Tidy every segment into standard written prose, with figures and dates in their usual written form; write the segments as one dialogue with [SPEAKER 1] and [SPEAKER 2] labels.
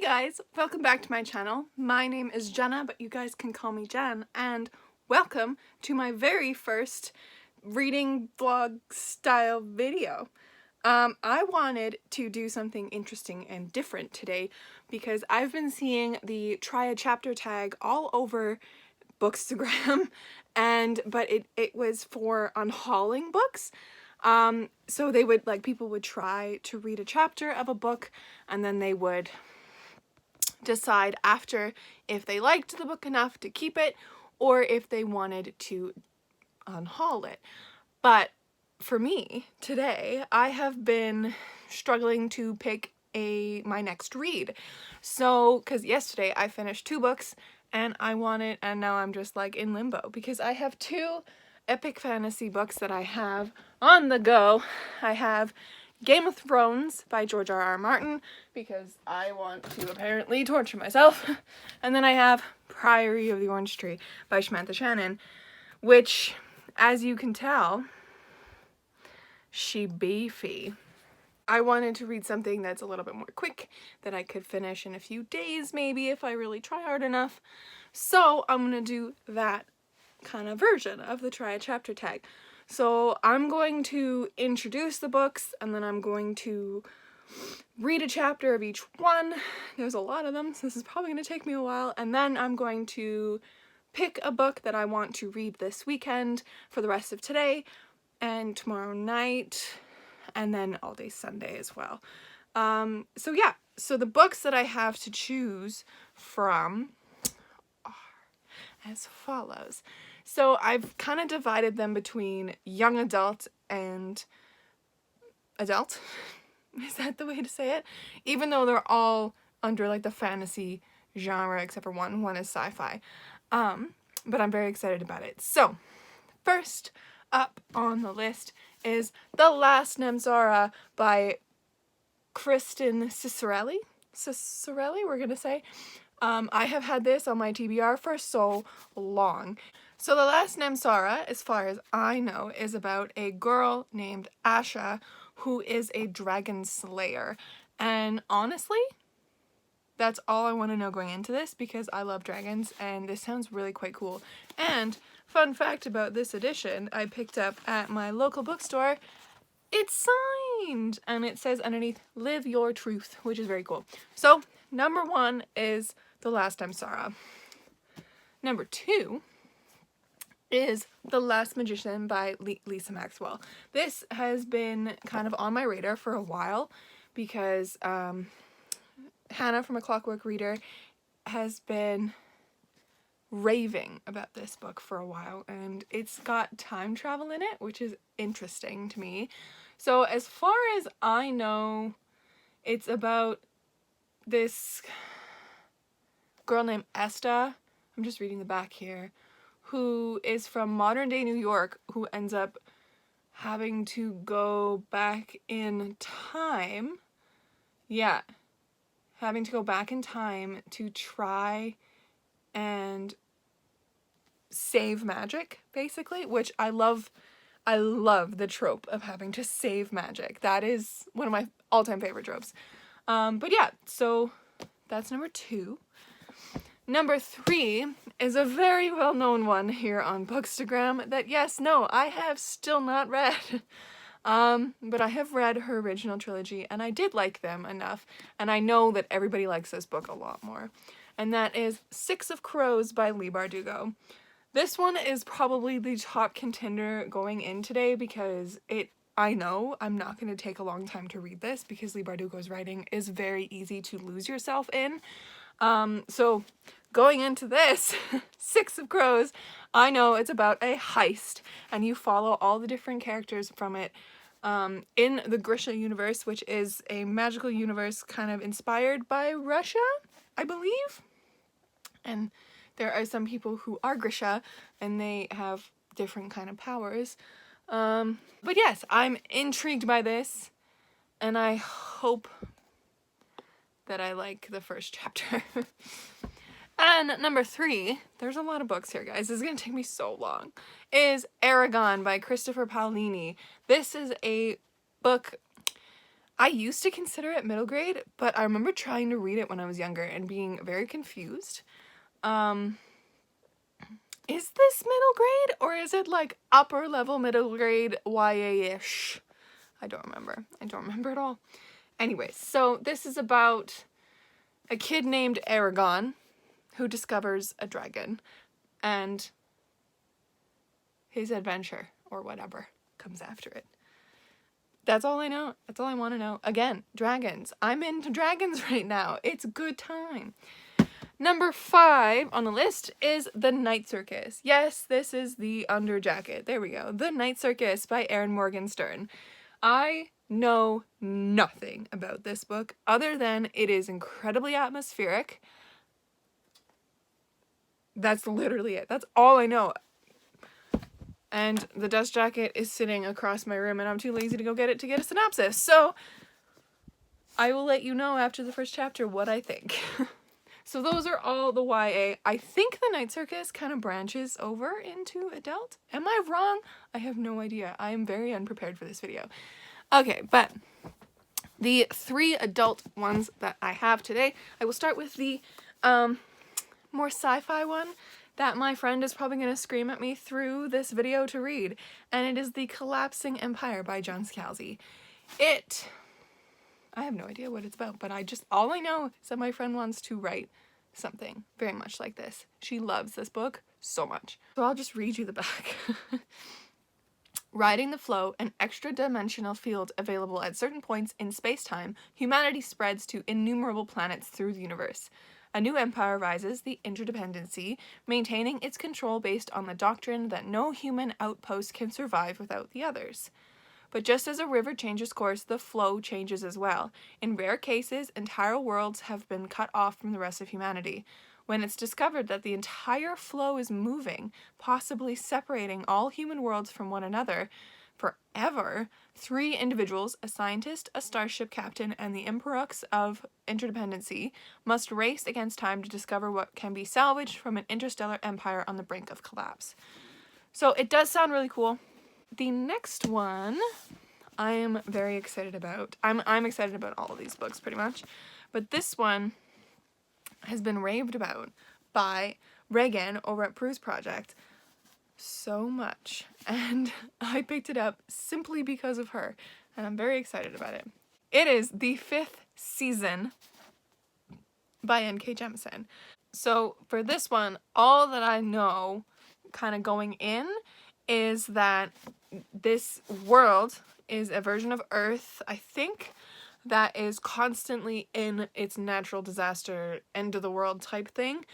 [SPEAKER 1] guys, welcome back to my channel. My name is Jenna, but you guys can call me Jen, and welcome to my very first reading vlog style video. I wanted to do something interesting and different today because I've been seeing the try a chapter tag all over Bookstagram, but it was for unhauling books. So they would, people would try to read a chapter of a book and then they would decide after if they liked the book enough to keep it or if they wanted to unhaul it. But for me, today, I have been struggling to pick my next read. So, because yesterday I finished 2 books and now I'm just like in limbo because I have 2 epic fantasy books that I have on the go. I have Game of Thrones by George R.R. Martin because I want to apparently torture myself. And then I have Priory of the Orange Tree by Samantha Shannon, which, as you can tell, she beefy. I wanted to read something that's a little bit more quick that I could finish in a few days maybe if I really try hard enough. So I'm gonna do that kind of version of the try a chapter tag. So I'm going to introduce the books and then I'm going to read a chapter of each one. There's a lot of them, so this is probably going to take me a while. And then I'm going to pick a book that I want to read this weekend for the rest of today and tomorrow night and then all day Sunday as well. So the books that I have to choose from are as follows. So I've kind of divided them between young adult and adult. Is that the way to say it? Even though they're all under like the fantasy genre except for one. One is sci-fi. But I'm very excited about it. So first up on the list is The Last Namsara by Kristen Cicerelli. Cicerelli, we're gonna say. I have had this on my TBR for so long. So The Last Namsara, as far as I know, is about a girl named Asha who is a dragon slayer. And honestly, that's all I want to know going into this because I love dragons and this sounds really quite cool. And fun fact about this edition I picked up at my local bookstore, it's signed and it says underneath, "Live Your Truth," which is very cool. So number 1 is The Last Namsara. Number 2 is The Last Magician by Lisa Maxwell. This has been kind of on my radar for a while because Hannah from A Clockwork Reader has been raving about this book for a while and it's got time travel in it, which is interesting to me. So as far as I know, it's about this girl named Esta. I'm just reading the back here, who is from modern day New York, who ends up having to go back in time. Yeah, having to go back in time to try and save magic, basically, which I love. I love the trope of having to save magic. That is one of my all-time favorite tropes. But yeah, so that's number 2. Number 3 is a very well-known one here on Bookstagram that, yes, no, I have still not read. But I have read her original trilogy and I did like them enough, and I know that everybody likes this book a lot more. And that is Six of Crows by Leigh Bardugo. This one is probably the top contender going in today because I know I'm not going to take a long time to read this because Leigh Bardugo's writing is very easy to lose yourself in. So going into this, Six of Crows, I know it's about a heist and you follow all the different characters from it in the Grisha universe, which is a magical universe kind of inspired by Russia, I believe. And there are some people who are Grisha and they have different kind of powers. But yes, I'm intrigued by this and I hope that I like the first chapter. And number 3, there's a lot of books here, guys. This is going to take me so long, is Eragon by Christopher Paolini. This is a book I used to consider it middle grade, but I remember trying to read it when I was younger and being very confused. Is this middle grade or is it like upper level middle grade YA-ish? I don't remember. I don't remember at all. Anyways, so this is about a kid named Aragon who discovers a dragon and his adventure or whatever comes after it. That's all I know. That's all I want to know. Again, dragons. I'm into dragons right now. It's a good time. Number 5 on the list is The Night Circus. Yes, this is the Underjacket. There we go. The Night Circus by Erin Morgenstern. I know nothing about this book other than it is incredibly atmospheric. That's literally it. That's all I know. And the dust jacket is sitting across my room and I'm too lazy to go get it to get a synopsis. So I will let you know after the first chapter what I think. So those are all the YA. I think The Night Circus kind of branches over into adult. Am I wrong? I have no idea. I am very unprepared for this video. Okay, but the 3 adult ones that I have today, I will start with the more sci-fi one that my friend is probably going to scream at me through this video to read, and it is The Collapsing Empire by John Scalzi. I have no idea what it's about, but all I know is that my friend wants to write something very much like this. She loves this book so much. So I'll just read you the back. Riding the flow, an extra-dimensional field available at certain points in space-time, humanity spreads to innumerable planets through the universe. A new empire rises, the Interdependency, maintaining its control based on the doctrine that no human outpost can survive without the others. But just as a river changes course, the flow changes as well. In rare cases, entire worlds have been cut off from the rest of humanity. When it's discovered that the entire flow is moving, possibly separating all human worlds from one another forever, 3 individuals, a scientist, a starship captain, and the Emperorux of Interdependency, must race against time to discover what can be salvaged from an interstellar empire on the brink of collapse. So it does sound really cool. The next one I am very excited about. I'm excited about all of these books pretty much, but this one has been raved about by Reagan over at Prose Project so much, and I picked it up simply because of her, and I'm very excited about it. It is The 5th Season by N.K. Jemisin. So for this one, all that I know kind of going in is that this world is a version of Earth, I think, that is constantly in its natural disaster, end of the world type thing.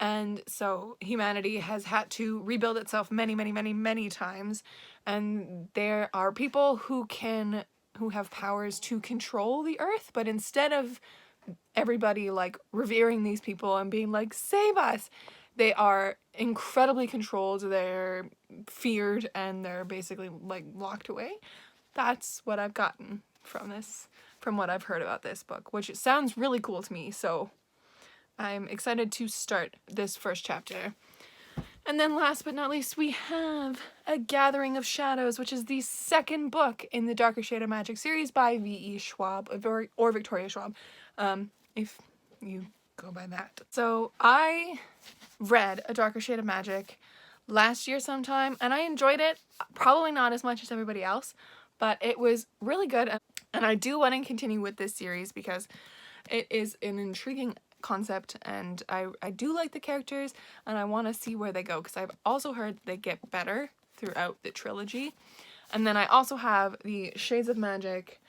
[SPEAKER 1] And so humanity has had to rebuild itself many, many, many, many times. And there are people who have powers to control the earth, but instead of everybody like revering these people and being like, save us, they are incredibly controlled, they're feared, and they're basically like locked away. That's what I've gotten from this, from what I've heard about this book, which it sounds really cool to me, so I'm excited to start this first chapter. And then last but not least, we have A Gathering of Shadows, which is the 2nd book in the Darker Shade of Magic series by V.E. Schwab, or Victoria Schwab, if you go by that. So I read A Darker Shade of Magic last year sometime, and I enjoyed it, probably not as much as everybody else, but it was really good, and I do want to continue with this series because it is an intriguing concept, and I do like the characters, and I want to see where they go, because I've also heard they get better throughout the trilogy. And then I also have the Shades of Magic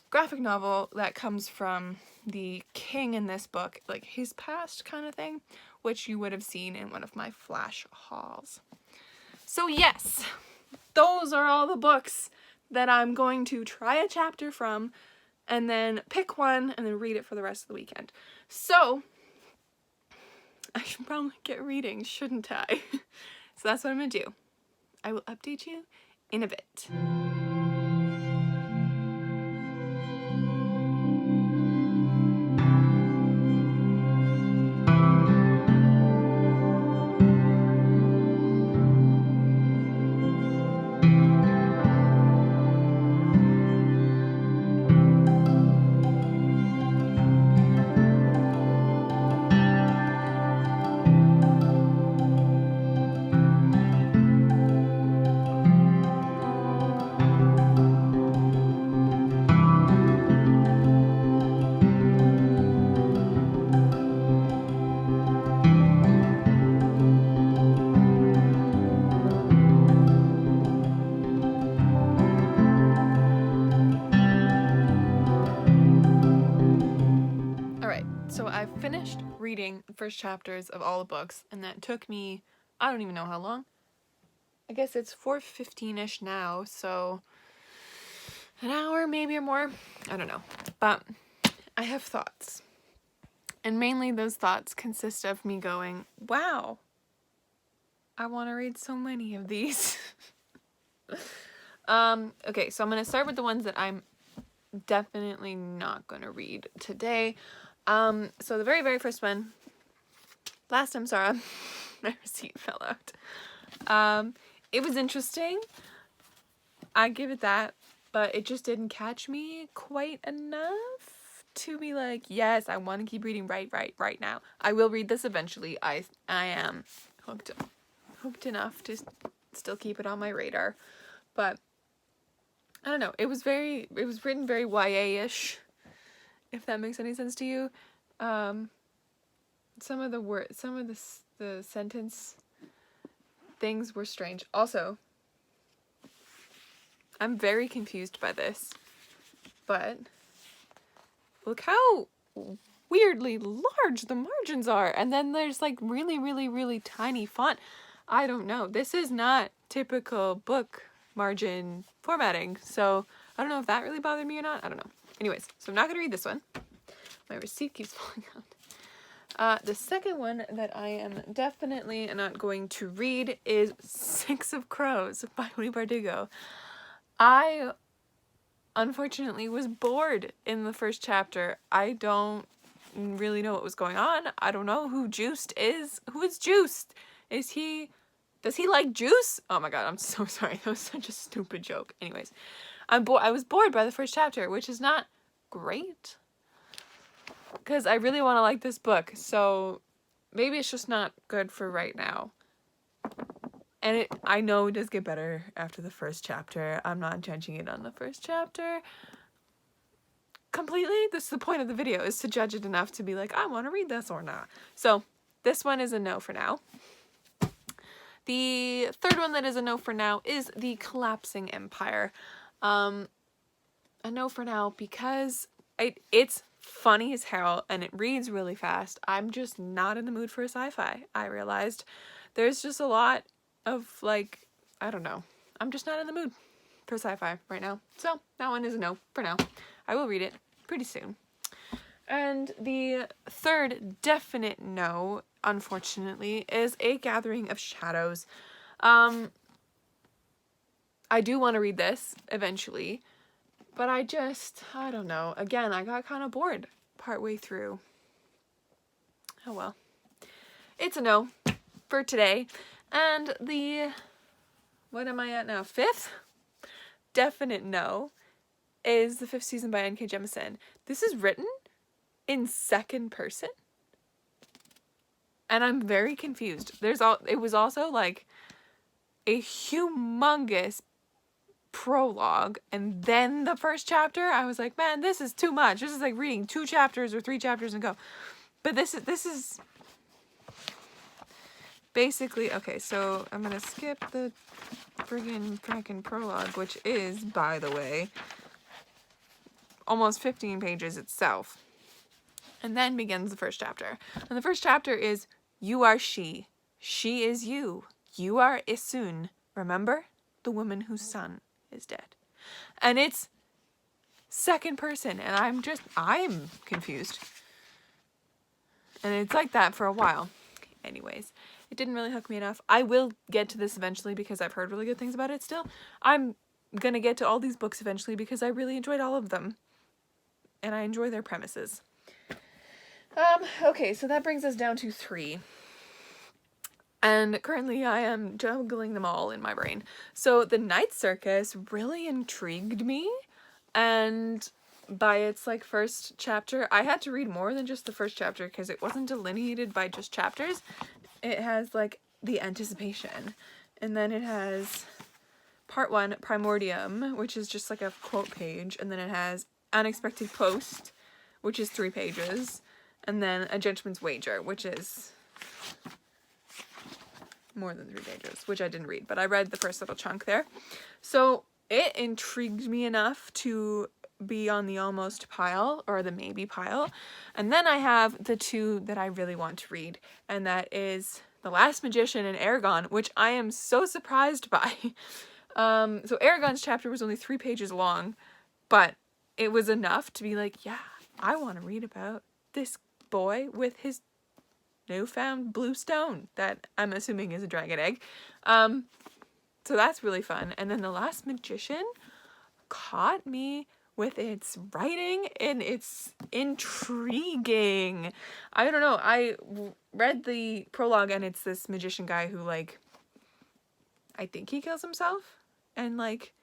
[SPEAKER 1] graphic novel that comes from the king in this book, like his past kind of thing, which you would have seen in one of my flash hauls. So yes, those are all the books that I'm going to try a chapter from, and then pick one and then read it for the rest of the weekend. So I should probably get reading, shouldn't I? So that's what I'm gonna do. I will update you in a bit. Alright, so I finished reading the first chapters of all the books, and that took me, I don't even know how long. I guess it's 4:15ish now, so an hour maybe or more. I don't know. But I have thoughts. And mainly those thoughts consist of me going, wow, I want to read so many of these. Okay, so I'm going to start with the ones that I'm definitely not going to read today. So the very, very first one, Last Time Sarah, my receipt fell out. It was interesting. I give it that, but it just didn't catch me quite enough to be like, yes, I want to keep reading right now. I will read this eventually. I am hooked enough to still keep it on my radar, but I don't know. It was written very YA-ish, if that makes any sense to you. Some of the sentence things were strange. Also, I'm very confused by this, but look how weirdly large the margins are, and then there's like really, really, really tiny font. I don't know. This is not typical book margin formatting, so I don't know if that really bothered me or not. I don't know. Anyways, so I'm not gonna read this one. My receipt keeps falling out. The second one that I am definitely not going to read is Six of Crows by Leigh Bardugo. I unfortunately was bored in the first chapter. I don't really know what was going on. I don't know who Juiced is. Who is Juiced? Does he like juice? Oh my god, I'm so sorry. That was such a stupid joke. Anyways, I was bored by the first chapter, which is not great, because I really want to like this book, so maybe it's just not good for right now. And I know it does get better after the first chapter. I'm not judging it on the first chapter completely. This is the point of the video, is to judge it enough to be like, I want to read this or not. So this one is a no for now. The third one that is a no for now is The Collapsing Empire. A no for now because it's funny as hell and it reads really fast. I'm just not in the mood for a sci-fi. I realized there's just a lot of like, I don't know. I'm just not in the mood for sci-fi right now. So that one is a no for now. I will read it pretty soon. And the third definite no, unfortunately, is A Gathering of Shadows. I do want to read this eventually, but I don't know. Again, I got kind of bored partway through. Oh well. It's a no for today. And what am I at now? Fifth definite no is the 5th season by N.K. Jemisin. This is written in second person, and I'm very confused. It was also like a humongous prologue, and then the first chapter. I was like, man, this is too much. This is like reading 2 chapters or 3 chapters and go. But this is basically okay. So I'm gonna skip the friggin' prologue, which is, by the way, almost 15 pages itself. And then begins the first chapter. And the first chapter is, you are she. She is you. You are Isun. Remember? The woman whose son is dead. And it's second person. And I'm confused. And it's like that for a while. Anyways, it didn't really hook me enough. I will get to this eventually because I've heard really good things about it still. I'm gonna get to all these books eventually because I really enjoyed all of them. And I enjoy their premises. Okay, so that brings us down to 3. And currently I am juggling them all in my brain. So The Night Circus really intrigued me, and by its like first chapter, I had to read more than just the first chapter because it wasn't delineated by just chapters. It has like the anticipation, and then it has part 1, Primordium, which is just like a quote page, and then it has Unexpected Post, which is 3 pages. And then A Gentleman's Wager, which is more than 3 pages, which I didn't read, but I read the first little chunk there. So it intrigued me enough to be on the almost pile or the maybe pile. And then I have the two that I really want to read, and that is The Last Magician and Eragon, which I am so surprised by. So Eragon's chapter was only 3 pages long, but it was enough to be like, yeah, I want to read about this boy with his newfound blue stone that I'm assuming is a dragon egg. So that's really fun. And then The Last Magician caught me with its writing, and it's intriguing. I don't know. I read the prologue, and it's this magician guy who, like, I think he kills himself and, like,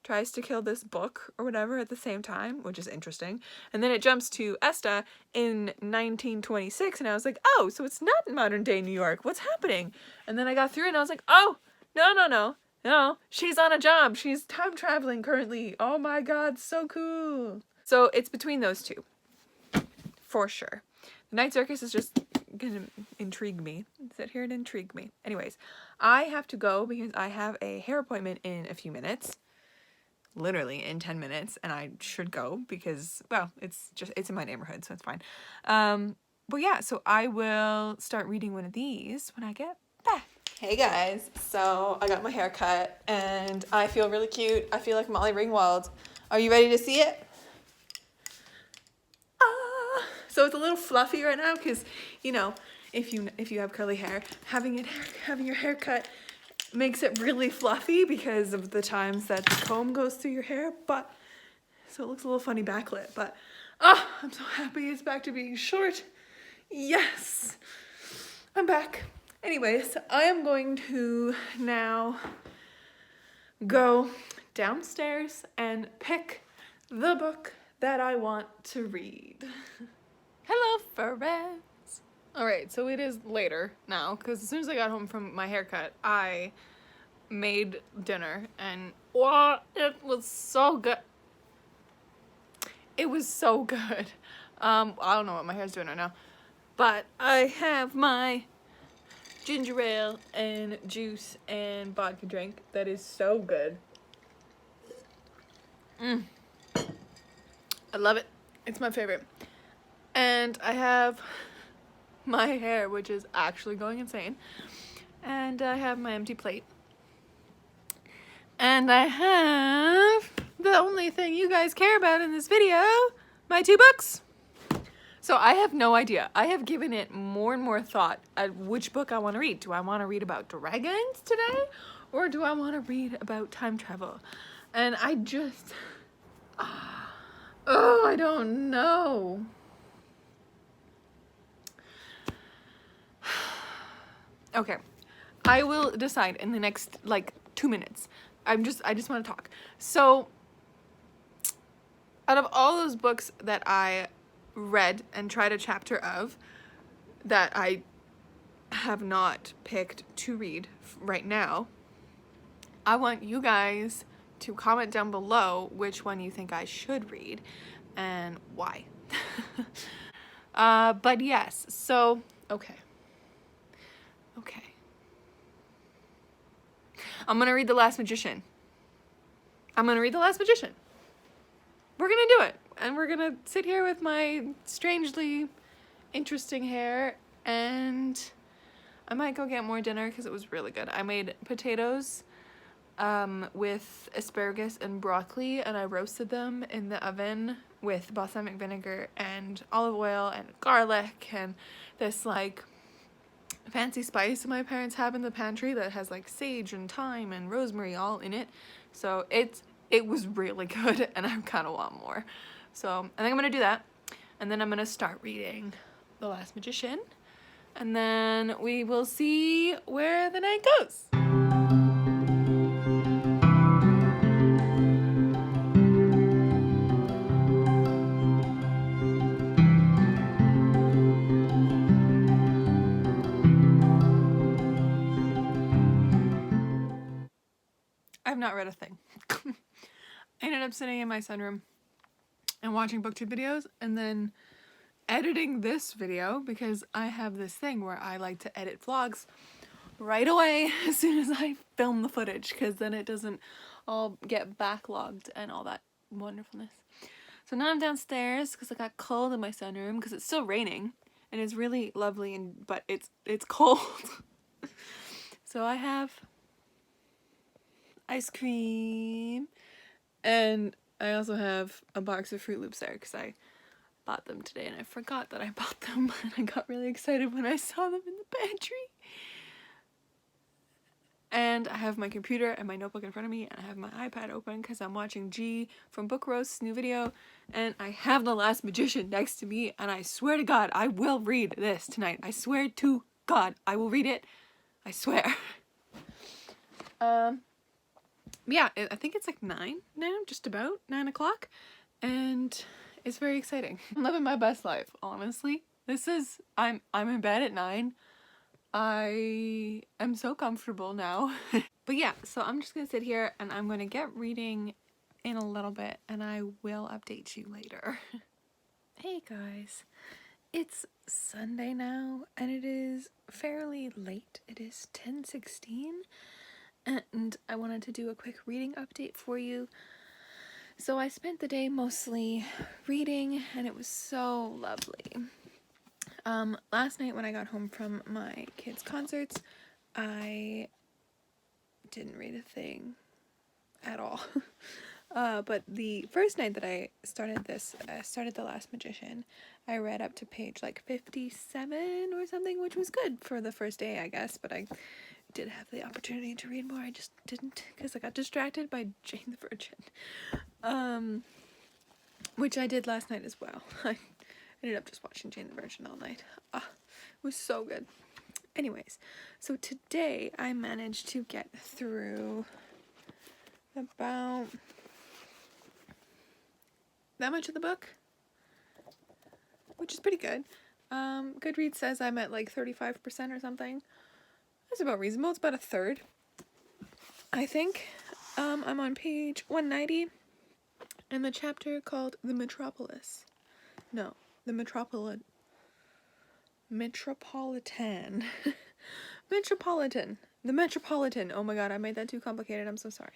[SPEAKER 1] tries to kill this book or whatever at the same time, which is interesting. And then it jumps to Esta in 1926, and I was like, oh, so it's not modern day New York. What's happening? And then I got through it, and I was like, oh, no, she's on a job. She's time traveling currently. Oh my god, so cool. So it's between those two, for sure. The Night Circus is just gonna intrigue me. Sit here and intrigue me. Anyways, I have to go because I have a hair appointment in a few minutes. Literally in 10 minutes, and I should go because, well, it's in my neighborhood, so it's fine. But yeah, so I will start reading one of these when I get back. Hey guys, so I got my hair cut and I feel really cute. I feel like Molly Ringwald. Are you ready to see it? So it's a little fluffy right now because, you know, if you have curly hair, having your hair cut makes it really fluffy because of the times that the comb goes through your hair, but so it looks a little funny backlit, but I'm so happy it's back to being short. Yes, I'm back. Anyways, I am going to now go downstairs and pick the book that I want to read. Hello, friends. All right, so it is later now because as soon as I got home from my haircut, I made dinner and wow, it was so good. It was so good. I don't know what my hair's doing right now, but I have my ginger ale and juice and vodka drink that is so good. I love it. It's my favorite. And I have my hair, which is actually going insane. And I have my empty plate. And I have the only thing you guys care about in this video, my 2 books. So I have no idea. I have given it more and more thought at which book I want to read. Do I want to read about dragons today? Or do I want to read about time travel? And I just, I don't know. Okay, I will decide in the next, like, 2 minutes. I just want to talk. So, out of all those books that I read and tried a chapter of that I have not picked to read right now, I want you guys to comment down below which one you think I should read and why. But yes, so, okay. I'm gonna read The Last Magician. We're gonna do it. And we're gonna sit here with my strangely interesting hair, and I might go get more dinner because it was really good. I made potatoes with asparagus and broccoli, and I roasted them in the oven with balsamic vinegar and olive oil and garlic and this, like, fancy spice my parents have in the pantry that has, like, sage and thyme and rosemary all in it. So it was really good, and I kind of want more. So I think I'm gonna do that, and then I'm gonna start reading The Last Magician, and then we will see where the night goes. I've not read a thing. I ended up sitting in my sunroom and watching booktube videos and then editing this video because I have this thing where I like to edit vlogs right away as soon as I film the footage because then it doesn't all get backlogged and all that wonderfulness. So now I'm downstairs because I got cold in my sunroom because it's still raining and it's really lovely, but it's cold. So I have ice cream, and I also have a box of Fruit Loops there because I bought them today and I forgot that I bought them, and I got really excited when I saw them in the pantry. And I have my computer and my notebook in front of me, and I have my iPad open because I'm watching G from Book Roast's new video, and I have The Last Magician next to me, and I swear to God, I will read this tonight. I swear to God, I will read it. I swear. Yeah, I think it's like 9 now, just about 9 o'clock, and it's very exciting. I'm living my best life, honestly. I'm in bed at 9. I am so comfortable now. But yeah, so I'm just gonna sit here and I'm gonna get reading in a little bit, and I will update you later. Hey guys, it's Sunday now and it is fairly late. It is 10:16 and I wanted to do a quick reading update for you. So I spent the day mostly reading and it was so lovely. Last night when I got home from my kids' concerts, I didn't read a thing at all. But the first night that I started The Last Magician, I read up to page like 57 or something, which was good for the first day, I guess, but I did have the opportunity to read more. I just didn't because I got distracted by Jane the Virgin, which I did last night as well. I ended up just watching Jane the Virgin all night. It was so good. Anyways, so today I managed to get through about that much of the book, which is pretty good. Goodreads says I'm at like 35% or something. That's about reasonable. It's about a third, I think. I'm on page 190 in the chapter called The Metropolis. No, The Metropolitan. Metropolitan. The Metropolitan. Oh my god, I made that too complicated. I'm so sorry.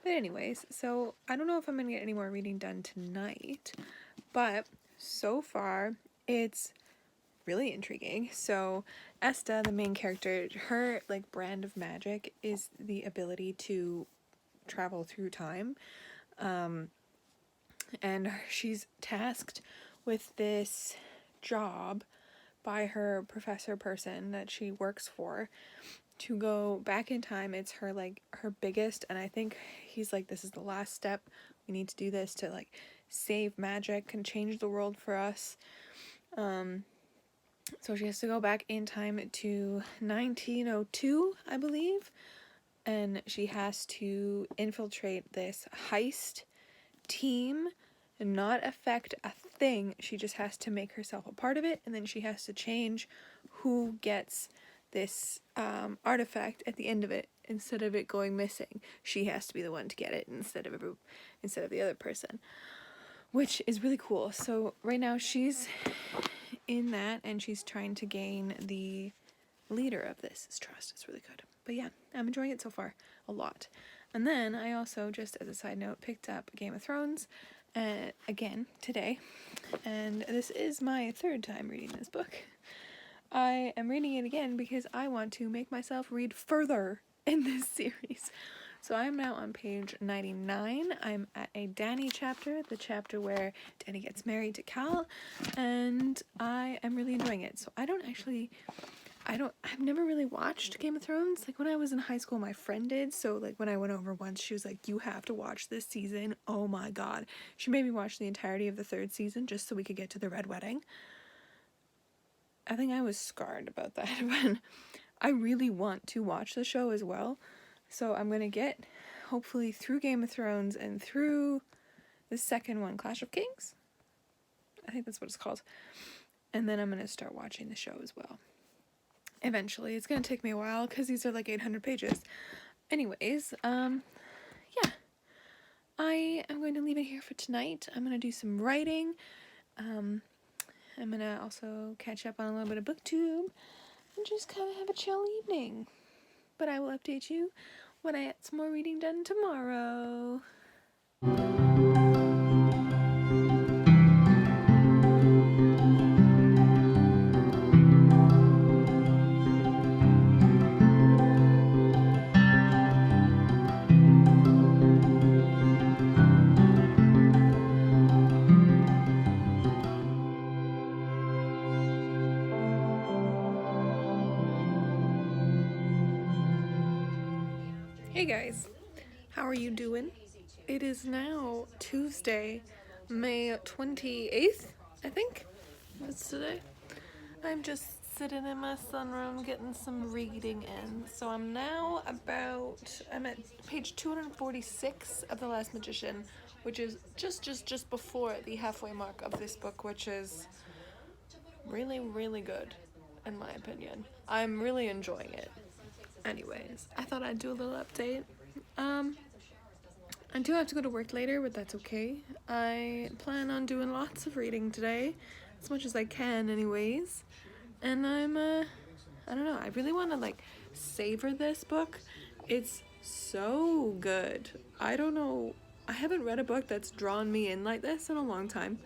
[SPEAKER 1] But anyways, so I don't know if I'm going to get any more reading done tonight, but so far it's really intriguing. So Esta, the main character, her like brand of magic is the ability to travel through time. And she's tasked with this job by her professor person that she works for to go back in time. It's her like her biggest, and I think he's like, this is the last step. We need to do this to like save magic and change the world for us. So she has to go back in time to 1902, I believe, and she has to infiltrate this heist team and not affect a thing. She just has to make herself a part of it, and then she has to change who gets this artifact at the end of it. Instead of it going missing, she has to be the one to get it instead of the other person, which is really cool. So right now she's in that, and she's trying to gain the leader of this trust. It's really good. But yeah, I'm enjoying it so far a lot. And then I also, just as a side note, picked up Game of Thrones again today, and this is my third time reading this book. I am reading it again because I want to make myself read further in this series. So I'm now on page 99. I'm at a Dany chapter, the chapter where Dany gets married to Cal, and I am really enjoying it. So I've never really watched Game of Thrones. Like when I was in high school, my friend did. So like when I went over once, she was like, you have to watch this season. Oh my god. She made me watch the entirety of the 3rd season just so we could get to the Red Wedding. I think I was scarred about that, but I really want to watch the show as well. So I'm going to get hopefully through Game of Thrones and through the second one, Clash of Kings. I think that's what it's called. And then I'm going to start watching the show as well. Eventually. It's going to take me a while because these are like 800 pages. Anyways, yeah. I am going to leave it here for tonight. I'm going to do some writing. I'm going to also catch up on a little bit of BookTube and just kind of have a chill evening. But I will update you when I get some more reading done tomorrow. Hey guys, how are you doing? It is now Tuesday, May 28th, I think. What's today? I'm just sitting in my sunroom getting some reading in. So I'm at page 246 of The Last Magician, which is just before the halfway mark of this book, which is really, really good, in my opinion. I'm really enjoying it. Anyways, I thought I'd do a little update. I do have to go to work later, but that's okay. I plan on doing lots of reading today, as much as I can anyways. And I don't know, I really want to like savor this book. It's so good. I don't know, I haven't read a book that's drawn me in like this in a long time.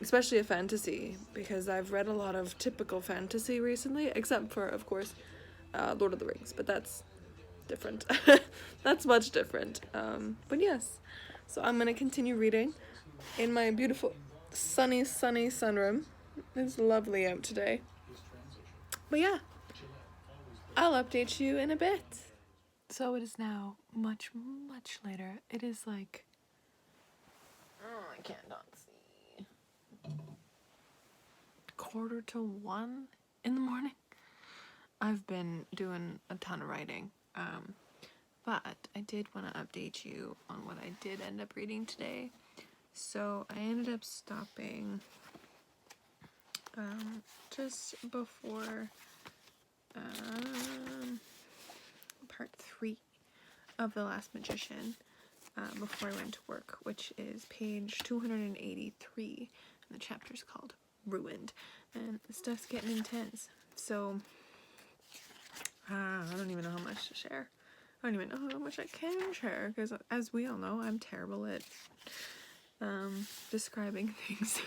[SPEAKER 1] Especially a fantasy, because I've read a lot of typical fantasy recently, except for, of course, Lord of the Rings, but that's different. That's much different. But yes, so I'm gonna continue reading in my beautiful sunny sunroom. It's lovely out today. But yeah, I'll update you in a bit. So it is now much later. It is like, I can't not see, 1:45 in the morning. I've been doing a ton of writing, but I did want to update you on what I did end up reading today. So I ended up stopping just before part 3 of The Last Magician, before I went to work, which is page 283, and the chapter's called Ruined, and the stuff's getting intense. So I don't even know how much to share. I don't even know how much I can share, because as we all know, I'm terrible at describing things.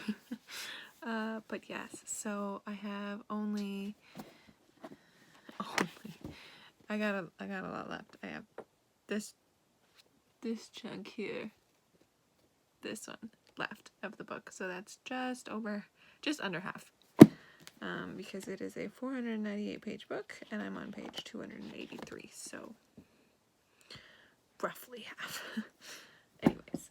[SPEAKER 1] But yes, so I have only I got a lot left. I have this chunk here, this one left of the book, so that's just under half. Because it is a 498 page book and I'm on page 283, so roughly half. Anyways,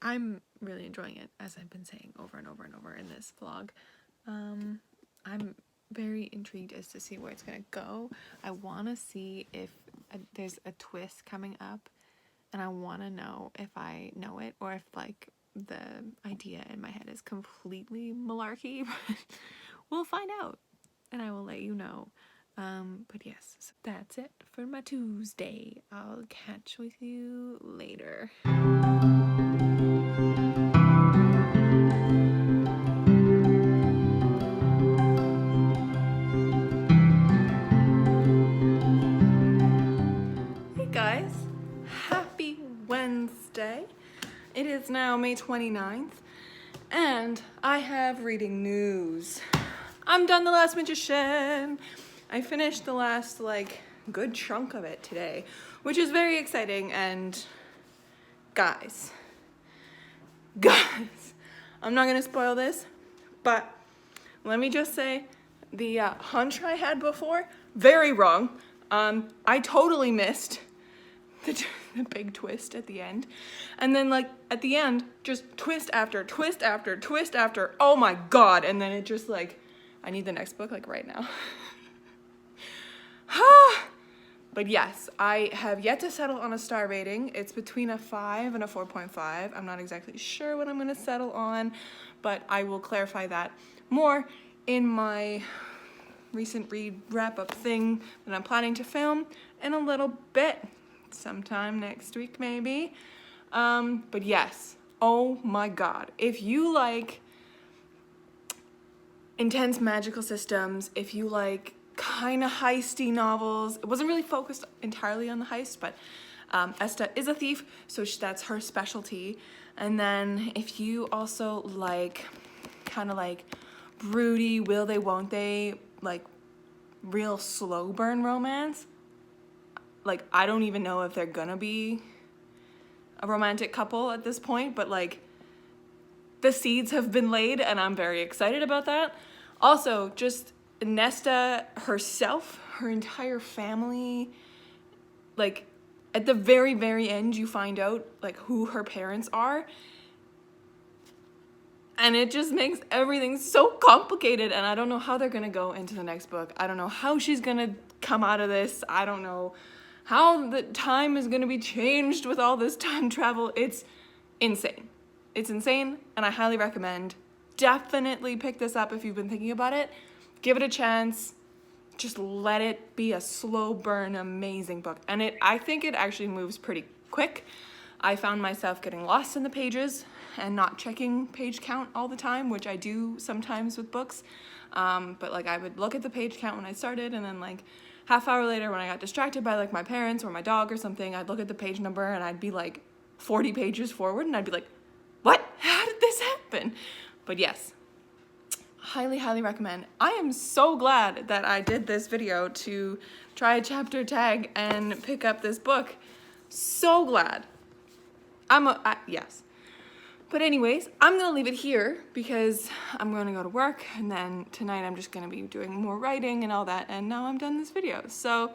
[SPEAKER 1] I'm really enjoying it, as I've been saying over and over and over in this vlog. I'm very intrigued as to see where it's gonna go. I want to see if there's a twist coming up, and I want to know if I know it or if like the idea in my head is completely malarkey. We'll find out and I will let you know. But yes, so that's it for my Tuesday. I'll catch with you later. Hey guys, happy Wednesday. It is now May 29th, and I have reading news. I'm done The Last Magician. I finished the last, like, good chunk of it today, which is very exciting, and guys, I'm not gonna spoil this, but let me just say, the hunch I had before, very wrong. I totally missed the big twist at the end, and then like at the end, just twist after twist after twist after, oh my god, and then it just like, I need the next book like right now. But yes, I have yet to settle on a star rating. It's between a 5 and a 4.5. I'm not exactly sure what I'm going to settle on, but I will clarify that more in my recent read wrap-up thing that I'm planning to film in a little bit, sometime next week maybe. But yes, oh my god, if you like intense magical systems, if you like kind of heisty novels, it wasn't really focused entirely on the heist, but Esta is a thief, so that's her specialty. And then if you also like kind of like broody, will they, won't they, like real slow burn romance, like I don't even know if they're gonna be a romantic couple at this point, but like the seeds have been laid and I'm very excited about that. Also, just Nesta herself, her entire family, like at the very, very end, you find out like who her parents are. And it just makes everything so complicated, and I don't know how they're gonna go into the next book. I don't know how she's gonna come out of this. I don't know how the time is gonna be changed with all this time travel. It's insane. It's insane, and I highly recommend. Definitely pick this up if you've been thinking about it. Give it a chance. Just let it be a slow burn, amazing book. And I think it actually moves pretty quick. I found myself getting lost in the pages and not checking page count all the time, which I do sometimes with books. But like I would look at the page count when I started, and then like half hour later when I got distracted by like my parents or my dog or something, I'd look at the page number and I'd be like 40 pages forward and I'd be like, what? How did this happen? But yes, highly, highly recommend. I am so glad that I did this video to try a chapter tag and pick up this book. So glad. Yes. But anyways, I'm gonna leave it here because I'm gonna go to work, and then tonight I'm just gonna be doing more writing and all that, and now I'm done this video. So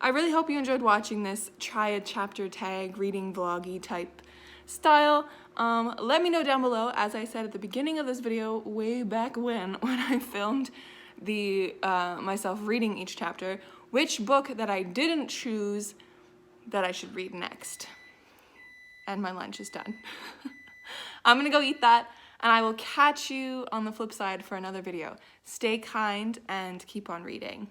[SPEAKER 1] I really hope you enjoyed watching this try a chapter tag reading vloggy type style. Let me know down below, as I said at the beginning of this video, way back when I filmed the myself reading each chapter, which book that I didn't choose that I should read next. And my lunch is done. I'm gonna go eat that, and I will catch you on the flip side for another video. Stay kind and keep on reading.